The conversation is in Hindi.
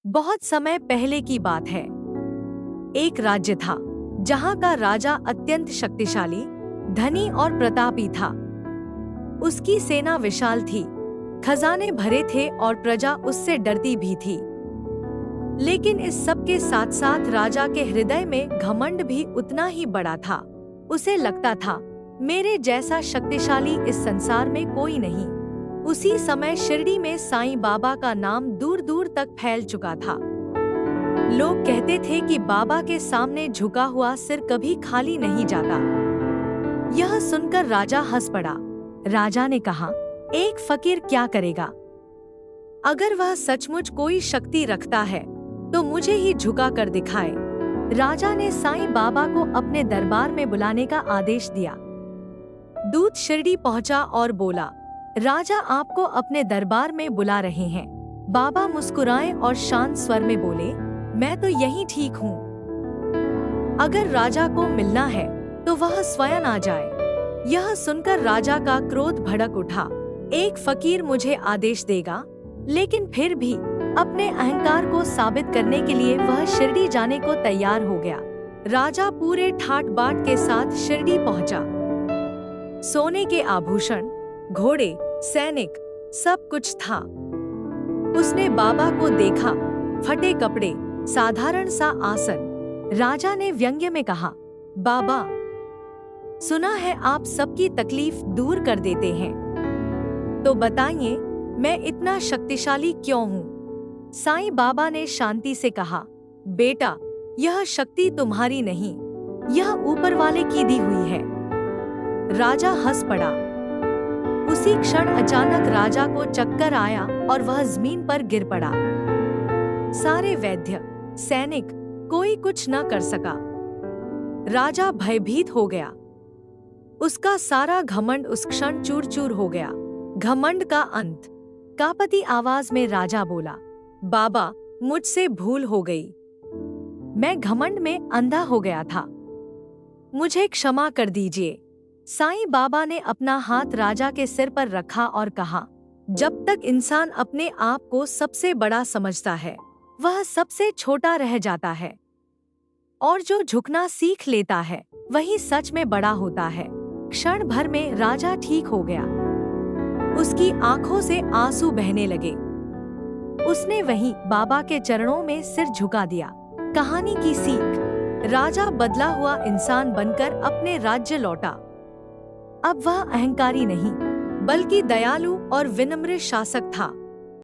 बहुत समय पहले की बात है। एक राज्य था जहां का राजा अत्यंत शक्तिशाली, धनी और प्रतापी था। उसकी सेना विशाल थी, खजाने भरे थे और प्रजा उससे डरती भी थी। लेकिन इस सब के साथ साथ राजा के हृदय में घमंड भी उतना ही बड़ा था। उसे लगता था, मेरे जैसा शक्तिशाली इस संसार में कोई नहीं। उसी समय शिरडी में साईं बाबा का नाम दूर दूर तक फैल चुका था। लोग कहते थे कि बाबा के सामने झुका हुआ सिर कभी खाली नहीं जाता। यह सुनकर राजा हंस पड़ा। राजा ने कहा, एक फकीर क्या करेगा? अगर वह सचमुच कोई शक्ति रखता है तो मुझे ही झुका कर दिखाए। राजा ने साईं बाबा को अपने दरबार में बुलाने का आदेश दिया। दूत शिरडी पहुंचा और बोला, राजा आपको अपने दरबार में बुला रहे हैं। बाबा मुस्कुराए और शांत स्वर में बोले, मैं तो यहीं ठीक हूँ। अगर राजा को मिलना है तो वह स्वयं आ जाए। यह सुनकर राजा का क्रोध भड़क उठा। एक फकीर मुझे आदेश देगा, लेकिन फिर भी अपने अहंकार को साबित करने के लिए वह शिरडी जाने को तैयार हो गया। राजा पूरे ठाट बाट के साथ शिरडी पहुंचा। सोने के आभूषण, घोड़े, सैनिक, सब कुछ था। उसने बाबा को देखा, फटे कपड़े, साधारण सा आसन। राजा ने व्यंग्य में कहा, बाबा, सुना है आप सबकी तकलीफ दूर कर देते हैं, तो बताइए मैं इतना शक्तिशाली क्यों हूँ? साईं बाबा ने शांति से कहा, बेटा, यह शक्ति तुम्हारी नहीं, यह ऊपर वाले की दी हुई है। राजा हंस पड़ा। उसी क्षण अचानक राजा को चक्कर आया और वह जमीन पर गिर पड़ा। सारे वैद्य, सैनिक, कोई कुछ न कर सका। राजा भयभीत हो गया। उसका सारा घमंड उस क्षण चूर चूर हो गया। घमंड का अंत। कांपती आवाज में राजा बोला, बाबा, मुझसे भूल हो गई। मैं घमंड में अंधा हो गया था, मुझे क्षमा कर दीजिए। साईं बाबा ने अपना हाथ राजा के सिर पर रखा और कहा, जब तक इंसान अपने आप को सबसे बड़ा समझता है, वह सबसे छोटा रह जाता है। और जो झुकना सीख लेता है, वही सच में बड़ा होता है। क्षण भर में राजा ठीक हो गया। उसकी आंखों से आंसू बहने लगे। उसने वहीं बाबा के चरणों में सिर झुका दिया। कहानी की सीख। राजा बदला हुआ इंसान बनकर अपने राज्य लौटा। अब वह अहंकारी नहीं, बल्कि दयालु और विनम्र शासक था।